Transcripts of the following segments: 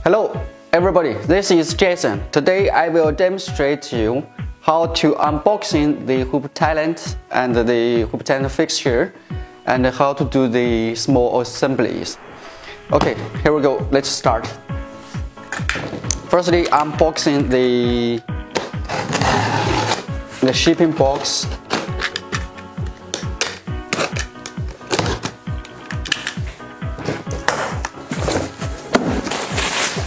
Hello everybody, this is Jason. Today I will demonstrate to you how to unboxing the Hoop Talent and the Hoop Talent fixture and how to do the small assemblies. Okay, here we go. Let's start. Firstly, unboxing the shipping box.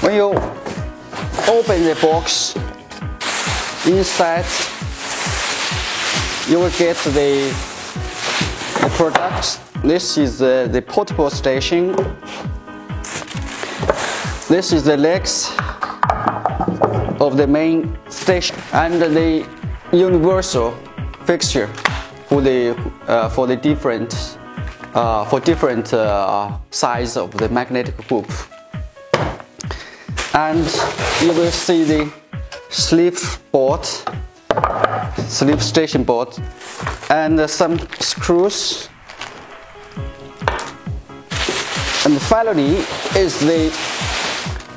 When you open the box, inside you will get the products. This is the portable station. This is the legs of the main station and the universal fixture for the different size of the magnetic hoop. And you will see the sleeve station board, and some screws. And finally is the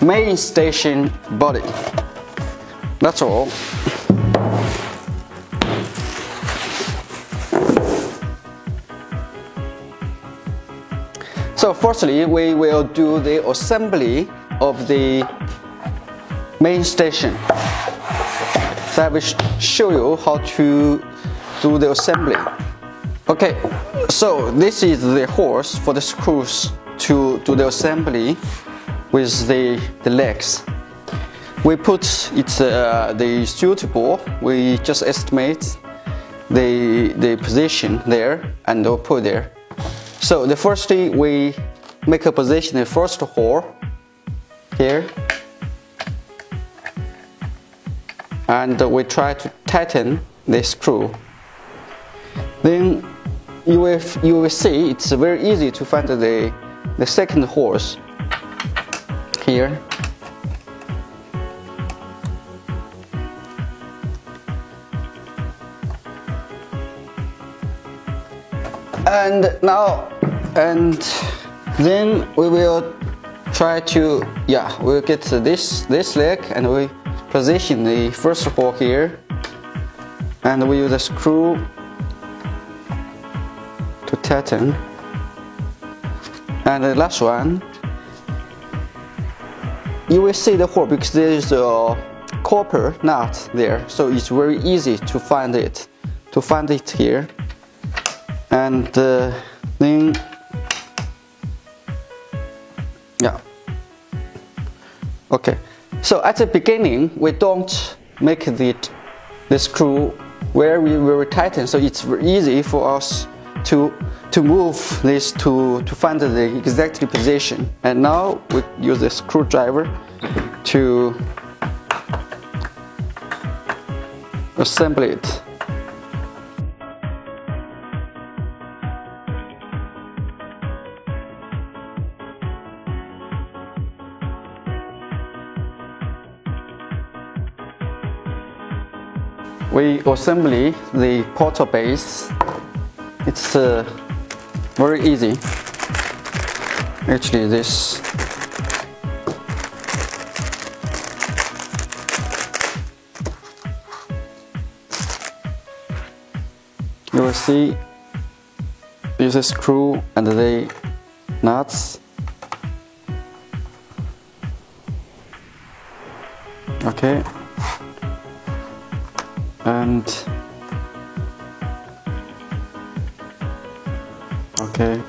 main station body. That's all. So firstly, we will do the assembly of the main station. So I will show you how to do the assembly. Okay, so this is the holes for the screws to do the assembly with the legs. We put it the suitable. We just estimate the position there and we'll put there. So the first thing, we make a position the first hole here, and we try to tighten the screw. Then you will see it's very easy to find the second hole here. And then we will try to, we'll get this leg and we position the first hole here, and we use a screw to tighten. And the last one, you will see the hole because there is a copper nut there, so it's very easy to find it here. And then okay, so at the beginning we don't make the screw very tight, so it's very easy for us to move this to find the exact position. And now we use the screwdriver to assemble it. We assemble the portal base. It's very easy. Actually, this you will see use a screw and the nuts. Okay. And okay,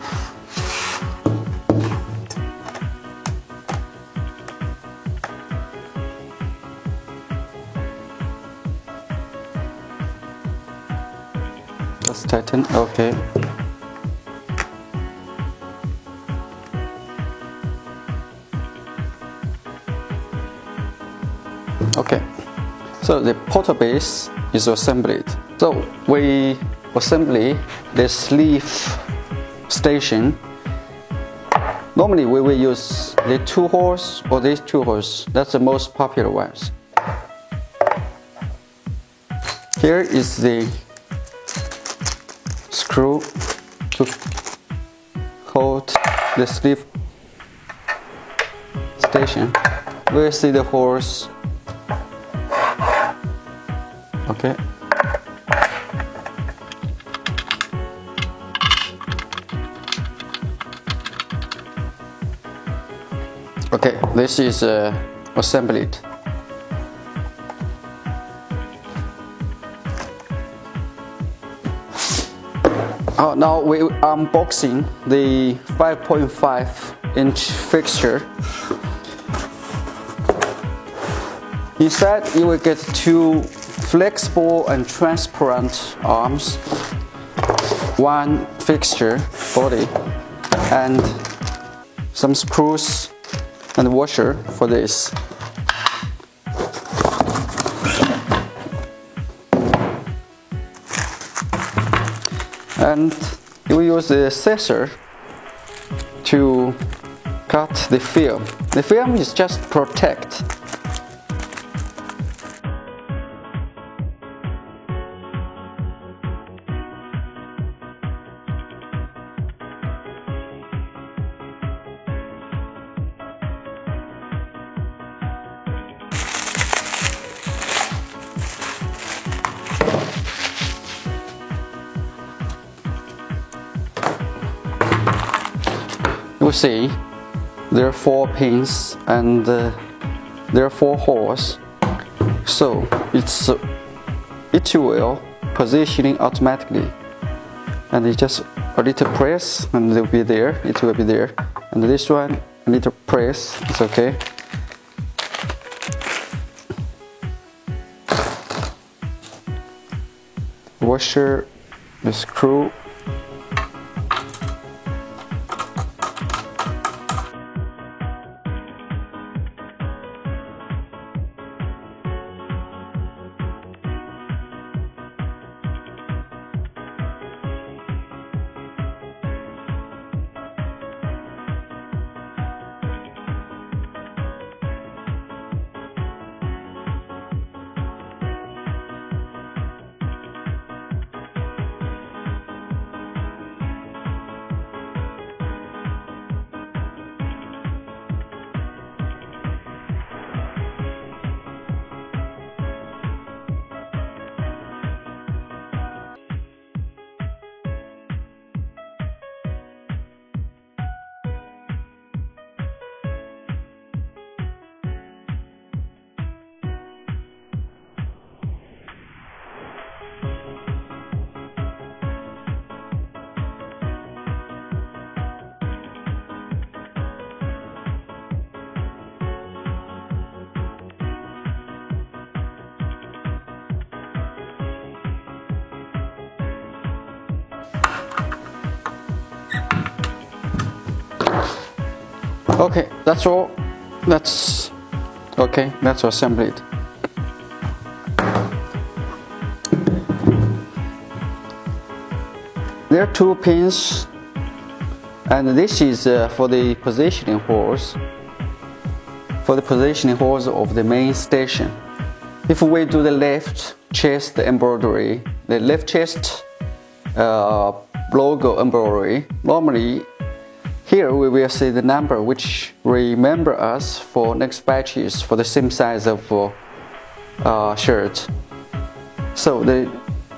just tighten. Okay, okay. So the portal base is assembled. So we assemble the sleeve station. Normally we will use the 2 holes or these 2 holes. That's the most popular ones. Here is the screw to hold the sleeve station. we'll see the holes. Okay. Okay, this is assembled. Now we unboxing the 5.5-inch fixture. Inside you will get two flexible and transparent arms, one fixture body, and some screws and washer for this. And you will use the scissor to cut the film. The film is just protect. You see, there are 4 pins and there are 4 holes, so it will positioning automatically, and you just a little press and it will be there. It will be there, and this one a little press. It's okay. Washer, the screw. Okay, that's all. That's okay. That's assembled. There are 2 pins, and this is for the positioning holes. For the positioning holes of the main station. If we do the left chest embroidery, the left chest logo embroidery, normally here we will see the number which remember us for next batches for the same size of shirt. So the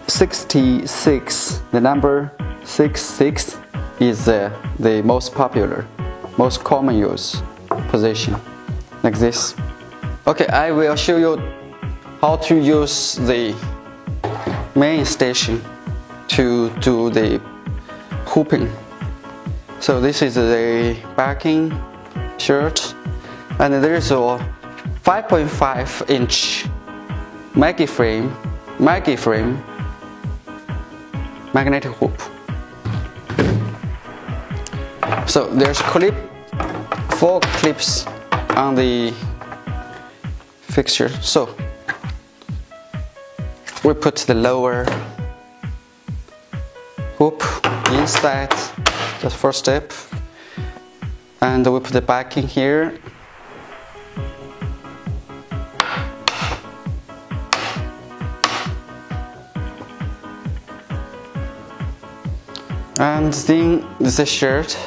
66, the number 66 is the most popular, most common use position, like this. Okay, I will show you how to use the main station to do the hooping. So this is the backing shirt, and there is a 5.5-inch Magiframe magnetic hoop. So there's 4 clips on the fixture. So we put the lower hoop inside the first step, and we put the backing here. And then the shirt.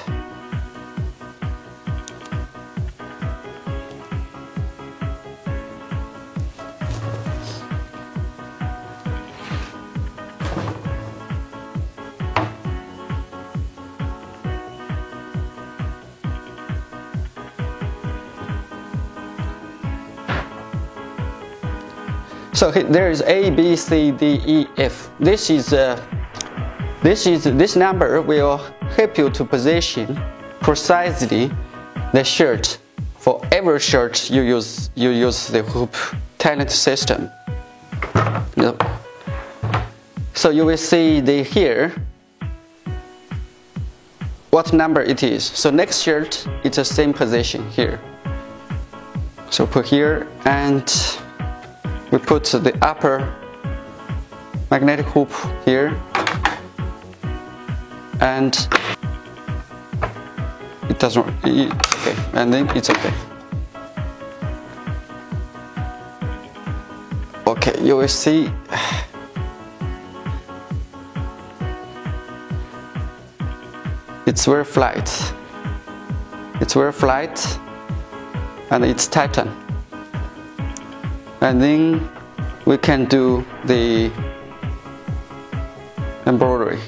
So there is A, B, C, D, E, F. This number will help you to position precisely the shirt. For every shirt you use the hoop talent system. So you will see here what number it is. So next shirt, it's the same position here. So put here, and we put the upper magnetic hoop here, and it doesn't, okay, and then it's okay. Okay, you will see it's very flat. It's very flat, and it's tightened. And then we can do the embroidery.